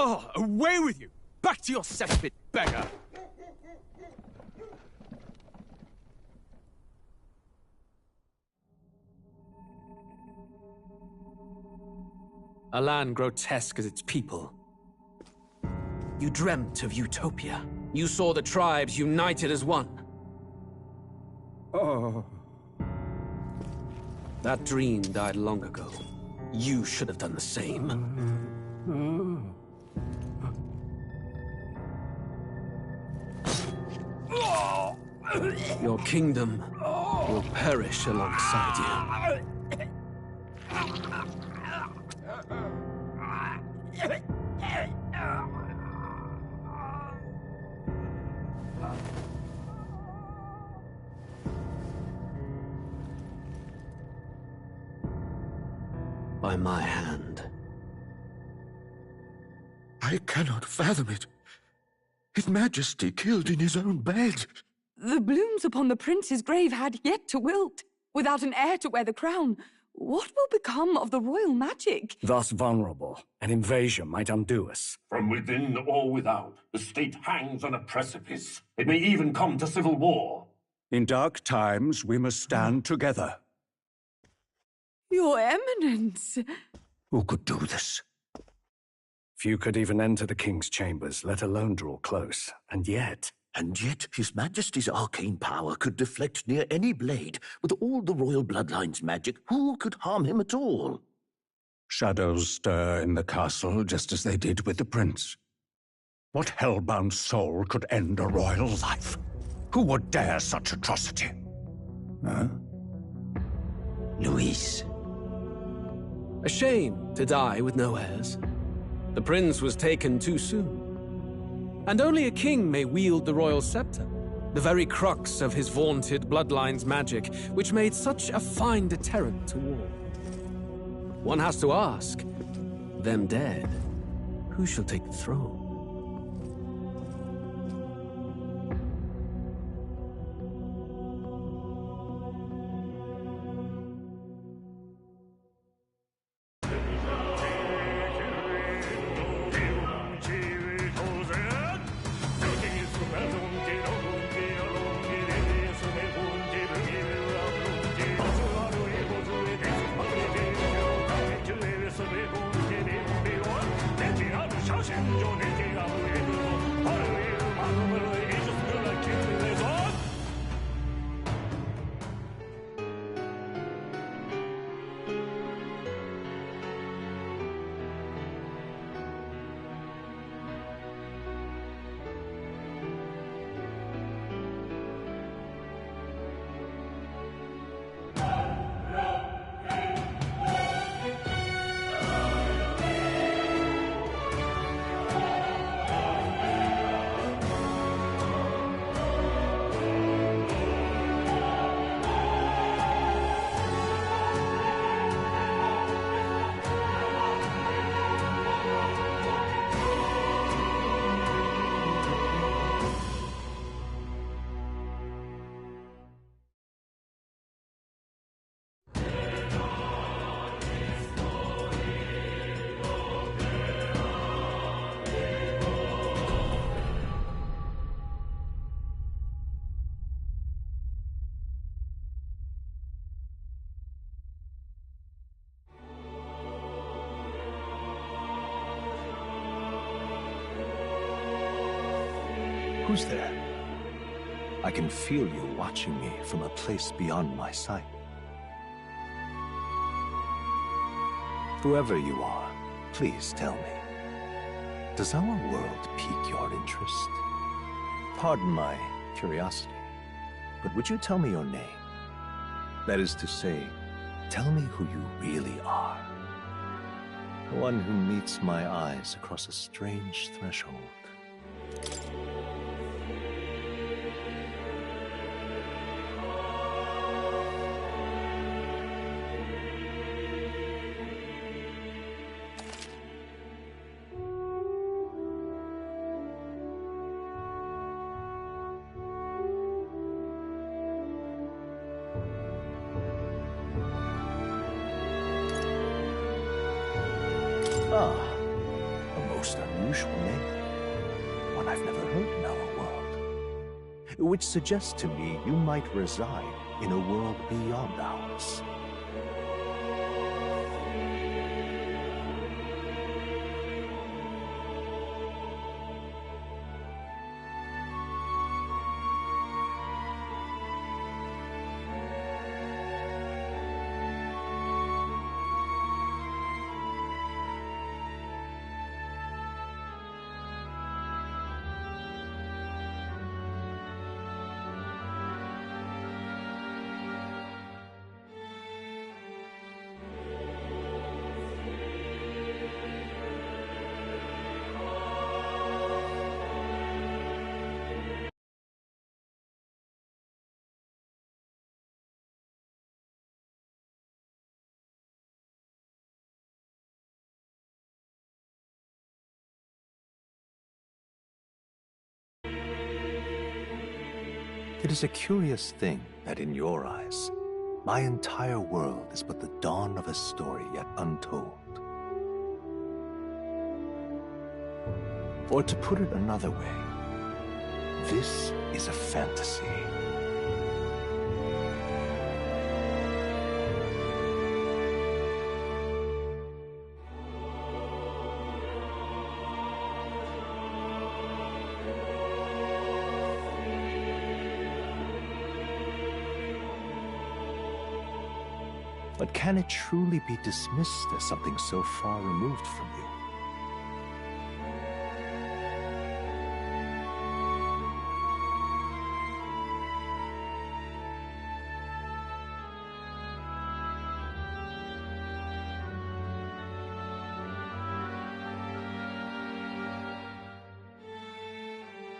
Oh, away with you! Back to your cesspit, beggar! A land grotesque as its people. You dreamt of utopia. You saw the tribes united as one. Oh. That dream died long ago. You should have done the same. Your kingdom will perish alongside you. By my hand. I cannot fathom it. His Majesty killed in his own bed. The blooms upon the prince's grave had yet to wilt. Without an heir to wear the crown, what will become of the royal magic? Thus vulnerable, an invasion might undo us. From within or without, the state hangs on a precipice. It may even come to civil war. In dark times, we must stand together. Your Eminence! Who could do this? Few could even enter the king's chambers, let alone draw close. And yet His Majesty's arcane power could deflect near any blade. With all the royal bloodline's magic, who could harm him at all? Shadows stir in the castle just as they did with the prince. What hellbound soul could end a royal life? Who would dare such atrocity? Huh? Luis. A shame to die with no heirs. The prince was taken too soon. And only a king may wield the royal scepter, the very crux of his vaunted bloodline's magic, which made such a fine deterrent to war. One has to ask, them dead, who shall take the throne? Who's there? I can feel you watching me from a place beyond my sight. Whoever you are, please tell me. Does our world pique your interest? Pardon my curiosity, but would you tell me your name? That is to say, tell me who you really are. The one who meets my eyes across a strange threshold. A most unusual name, one I've never heard in our world, which suggests to me you might reside in a world beyond ours. It is a curious thing that in your eyes, my entire world is but the dawn of a story yet untold. Or to put it another way, this is a fantasy. But can it truly be dismissed as something so far removed from you?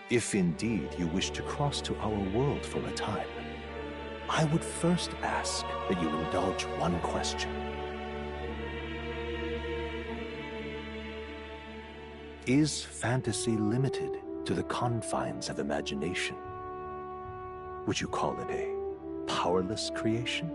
If indeed you wish to cross to our world for a time, I would first ask that you indulge one question. Is fantasy limited to the confines of imagination? Would you call it a powerless creation?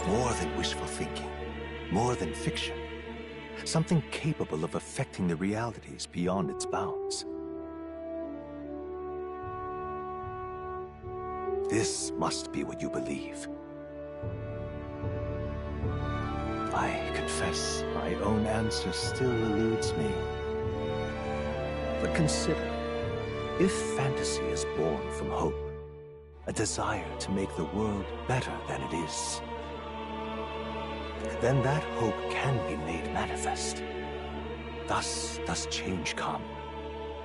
More than wishful thinking, more than fiction, something capable of affecting the realities beyond its bounds. This must be what you believe. I confess my own answer still eludes me. But consider, if fantasy is born from hope, a desire to make the world better than it is, then that hope can be made manifest. Thus does change come,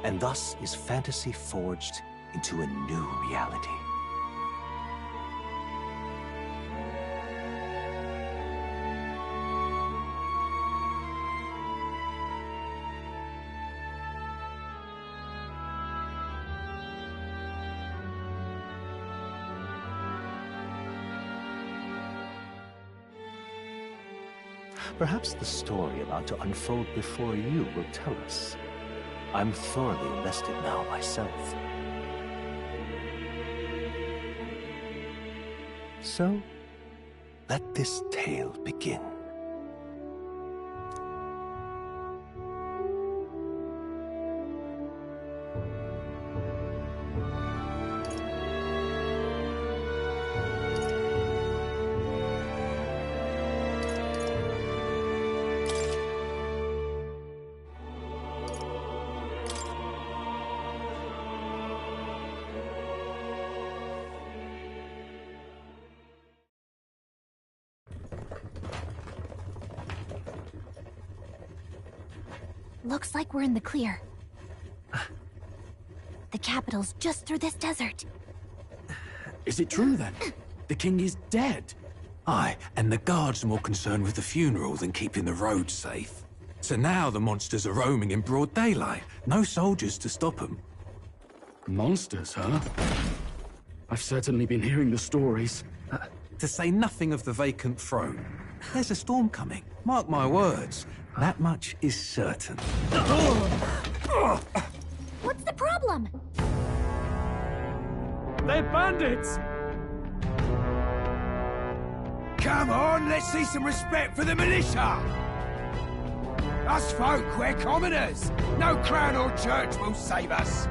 and thus is fantasy forged into a new reality. Perhaps the story about to unfold before you will tell us. I'm thoroughly invested now myself. So, let this tale begin. Looks like we're in the clear. The capital's just through this desert. Is it true then? The king is dead? Aye, and the guards are more concerned with the funeral than keeping the roads safe. So now the monsters are roaming in broad daylight. No soldiers to stop them. Monsters, huh? I've certainly been hearing the stories. To say nothing of the vacant throne. There's a storm coming. Mark my words. That much is certain. What's the problem? They're bandits! Come on, let's see some respect for the militia! Us folk, we're commoners! No crown or church will save us!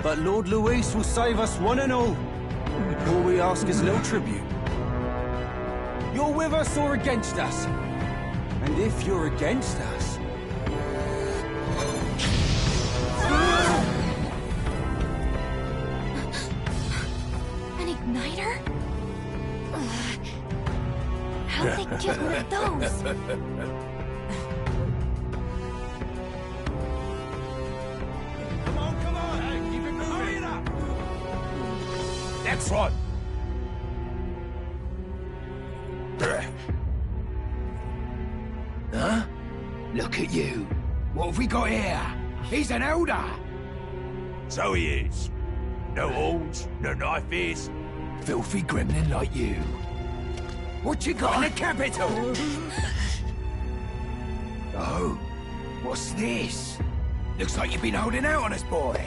But Lord Luis will save us one and all. All we ask is a little tribute. You're with us or against us? And if you're against us... An igniter? How'd they get one of those? Come on, hey, keep it moving! Hurry it up! Next one! Huh? Look at you. What have we got here? He's an elder. So he is. No horns, no knife is. Filthy gremlin like you. What you got in the capital? Oh, what's this? Looks like you've been holding out on us, boy.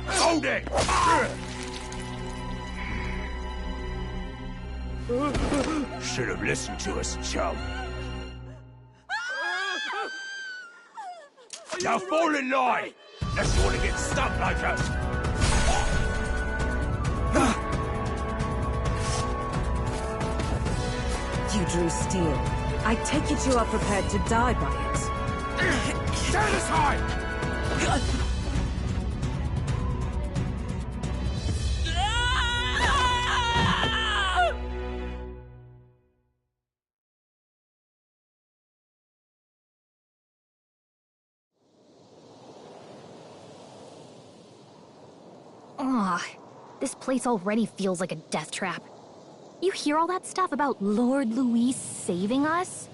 Hold it! Should have listened to us, chum. Now fall in line! Unless you want to get stuck like us! You drew steel. I take it you are prepared to die by it. Stand aside! Ugh, this place already feels like a death trap. You hear all that stuff about Lord Luis saving us?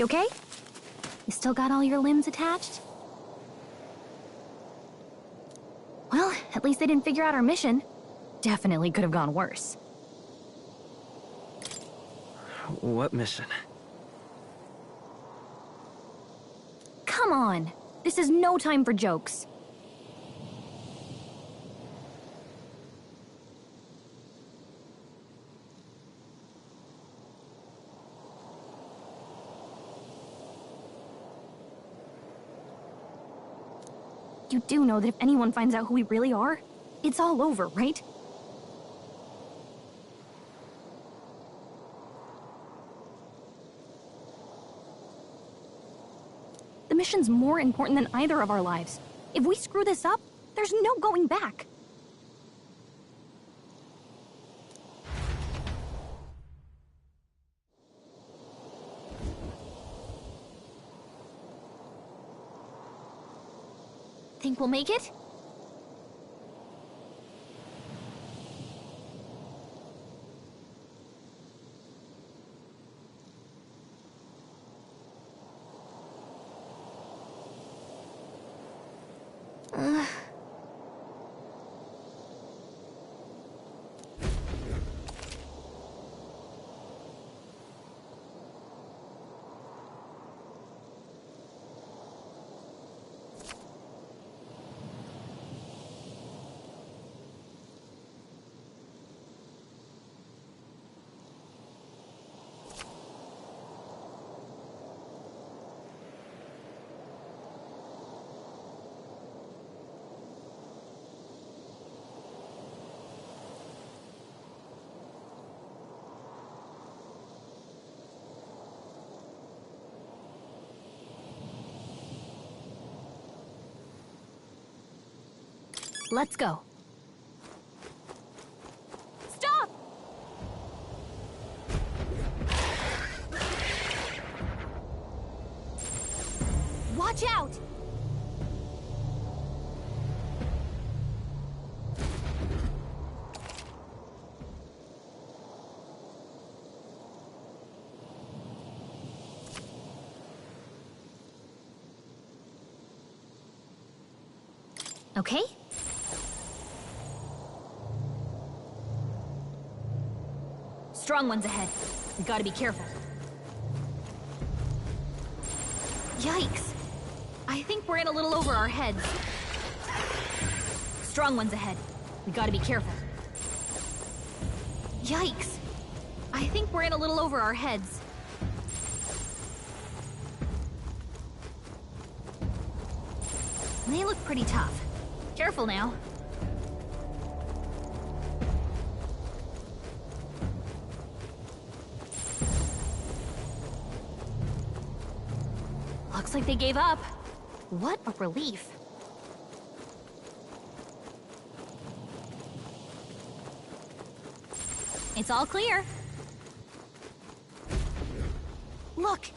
You okay? You still got all your limbs attached? Well, at least they didn't figure out our mission. Definitely could have gone worse. What mission? Come on! This is no time for jokes. You do know that if anyone finds out who we really are, it's all over, right? The mission's more important than either of our lives. If we screw this up, there's no going back. Think we'll make it? Let's go. Stop! Watch out! Okay? Strong ones ahead. We gotta be careful. Yikes! I think we're in a little over our heads. Strong ones ahead. We gotta be careful. Yikes! I think we're in a little over our heads. They look pretty tough. Careful now. Looks like they gave up. What a relief. It's all clear. Look!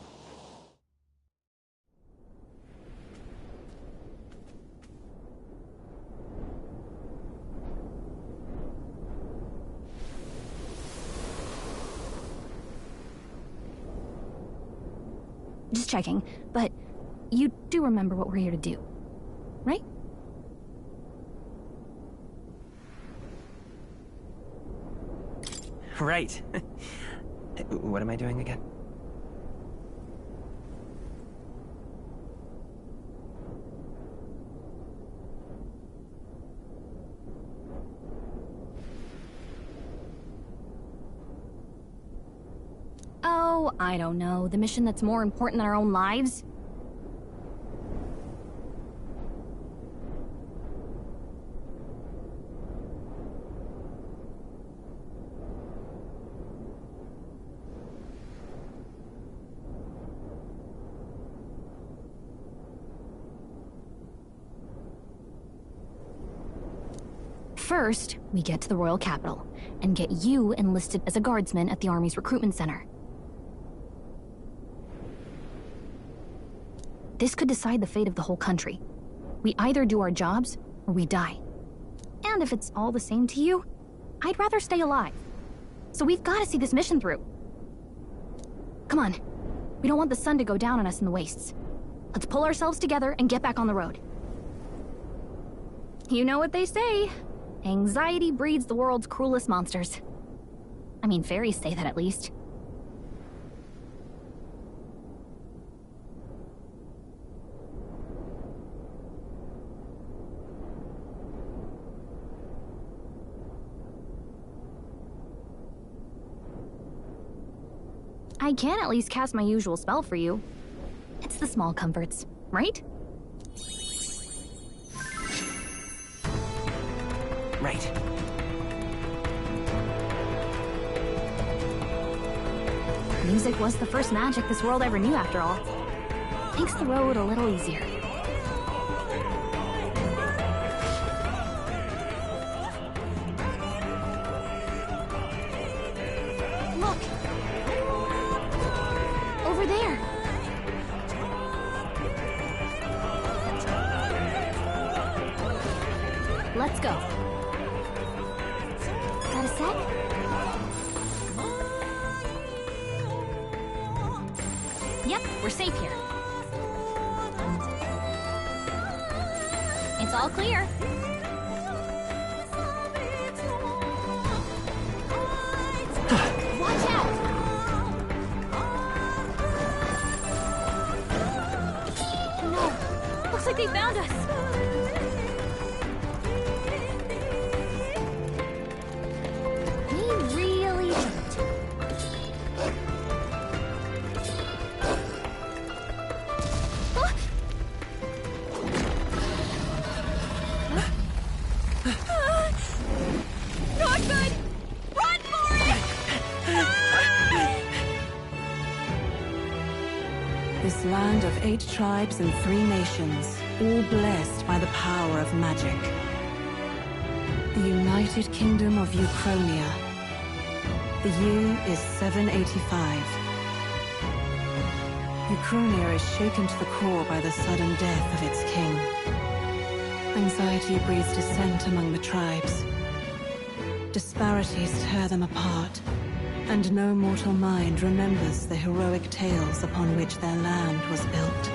Just checking, but you do remember what we're here to do, right? Right. What am I doing again? Oh, I don't know. The mission that's more important than our own lives? First, we get to the royal capital, and get you enlisted as a guardsman at the army's recruitment center. This could decide the fate of the whole country. We either do our jobs, or we die. And if it's all the same to you, I'd rather stay alive. So we've got to see this mission through. Come on. We don't want the sun to go down on us in the wastes. Let's pull ourselves together and get back on the road. You know what they say. Anxiety breeds the world's cruelest monsters. I mean, fairies say that at least. I can at least cast my usual spell for you. It's the small comforts, right? Right. Music was the first magic this world ever knew, after all. Makes the road a little easier. Look! Over there! Let's go. Got a sec? Yep, we're safe here. It's all clear. Watch out! No, looks like they found us. We really shouldn't. Not good! Run for it! This land of 8 tribes and 3 nations, all blessed by the power of magic. The United Kingdom of Uchronia. The year is 785. Uchronia is shaken to the core by the sudden death of its king. Anxiety breeds dissent among the tribes. Disparities tear them apart, and no mortal mind remembers the heroic tales upon which their land was built.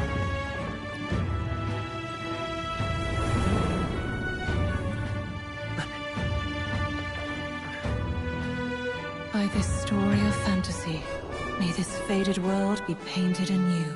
By this story of fantasy, may this faded world be painted anew.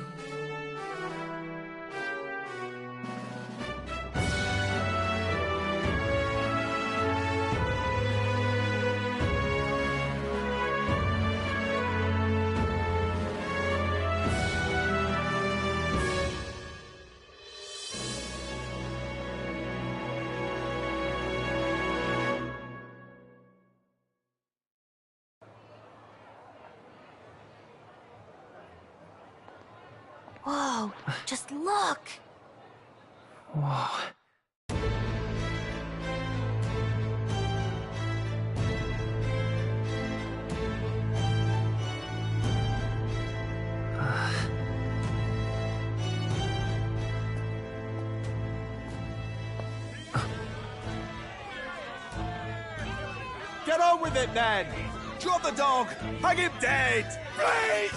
Whoa, just look! Whoa. Get on with it, then! Drop the dog! Hang him dead! Please!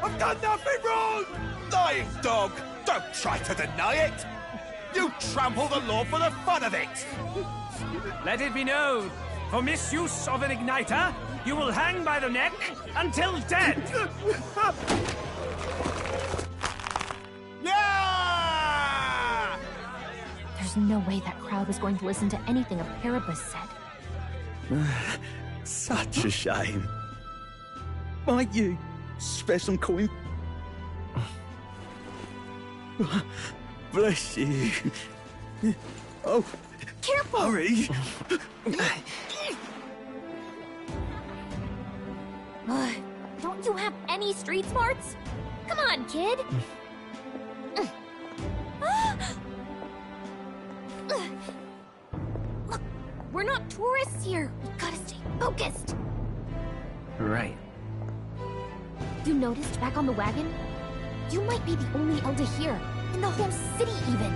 I've done nothing wrong! Lying dog! Don't try to deny it! You trample the law for the fun of it! Let it be known, for misuse of an igniter, you will hang by the neck until dead! Yeah! There's no way that crowd was going to listen to anything a Paribus said. Such a shame. Might you spare some coin? Bless you. Oh, careful! Hurry! Don't you have any street smarts? Come on, kid! Look, we're not tourists here. We gotta stay focused. Right. You noticed back on the wagon? You might be the only Elder here, in the whole city even.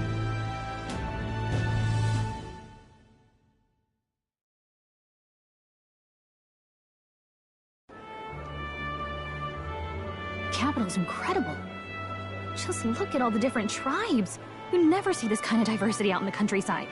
capital's incredible. Just look at all the different tribes. You never see this kind of diversity out in the countryside.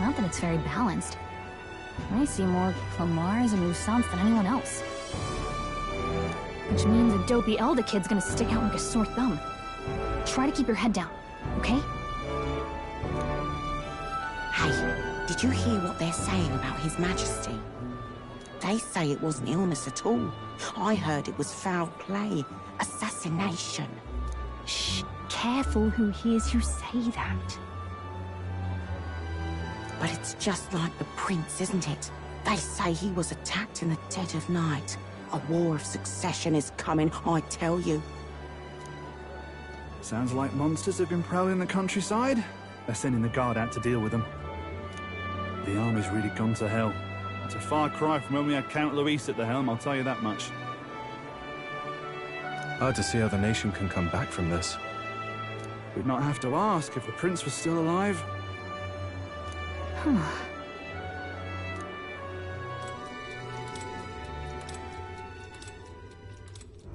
Not that it's very balanced. I see more Clamars and Rusants than anyone else. Which means a dopey Elder kid's gonna stick out like a sore thumb. Try to keep your head down, okay? Hey, did you hear what they're saying about His Majesty? They say it wasn't illness at all. I heard it was foul play, assassination. Shh, careful who hears you say that. But it's just like the prince, isn't it? They say he was attacked in the dead of night. A war of succession is coming, I tell you. Sounds like monsters have been prowling the countryside. They're sending the guard out to deal with them. The army's really gone to hell. It's a far cry from when we had Count Luis at the helm, I'll tell you that much. Hard to see how the nation can come back from this. We'd not have to ask if the prince was still alive.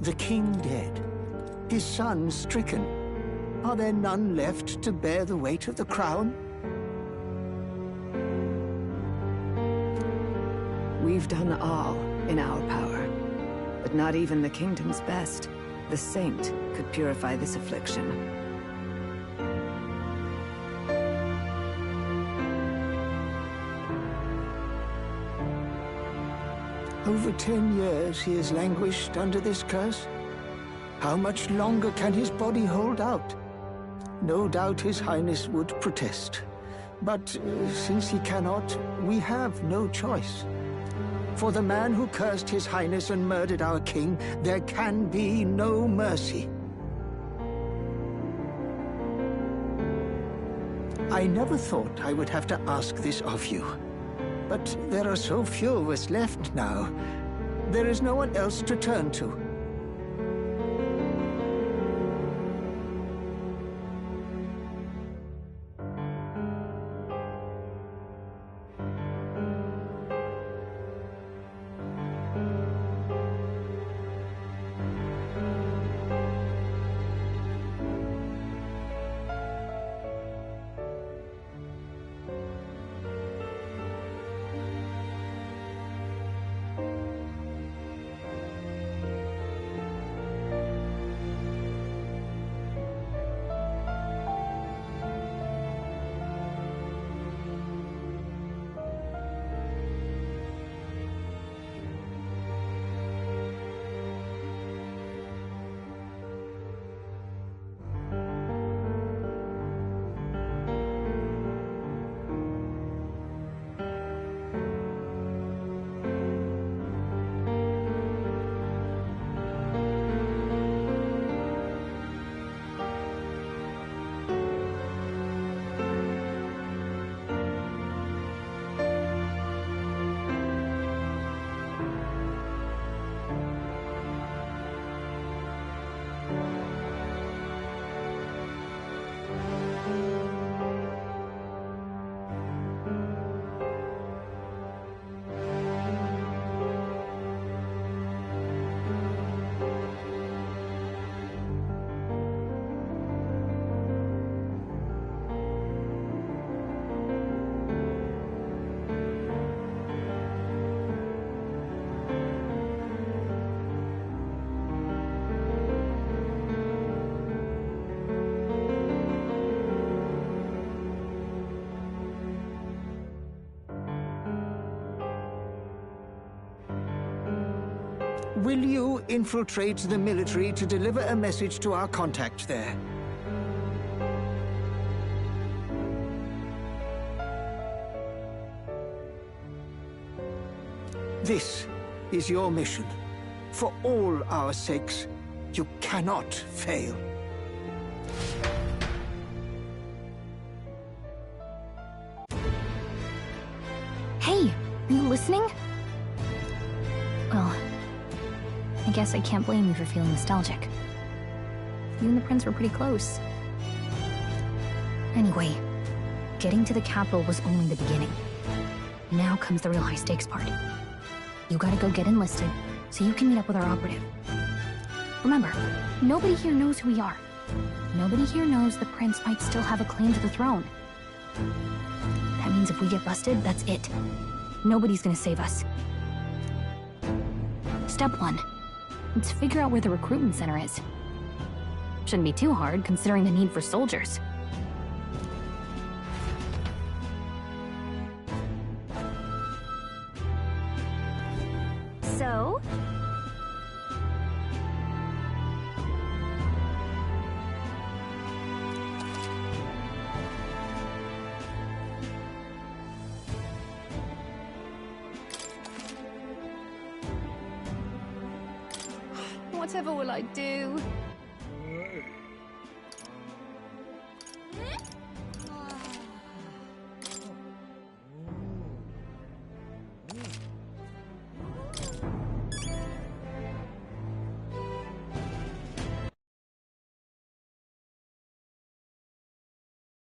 The king dead, his son stricken. Are there none left to bear the weight of the crown? We've done all in our power, but not even the kingdom's best, the saint, could purify this affliction. Over 10 years he has languished under this curse. How much longer can his body hold out? No doubt His Highness would protest. But since he cannot, we have no choice. For the man who cursed His Highness and murdered our king, there can be no mercy. I never thought I would have to ask this of you. But there are so few of us left now. There is no one else to turn to. Will you infiltrate the military to deliver a message to our contact there? This is your mission. For all our sakes, you cannot fail. Hey, are you listening? Well, I guess I can't blame you for feeling nostalgic. You and the prince were pretty close. Anyway, getting to the capital was only the beginning. Now comes the real high-stakes part. You gotta go get enlisted, so you can meet up with our operative. Remember, nobody here knows who we are. Nobody here knows the prince might still have a claim to the throne. That means if we get busted, that's it. Nobody's gonna save us. Step 1. Let's figure out where the recruitment center is. Shouldn't be too hard, considering the need for soldiers. So? Whatever will I do?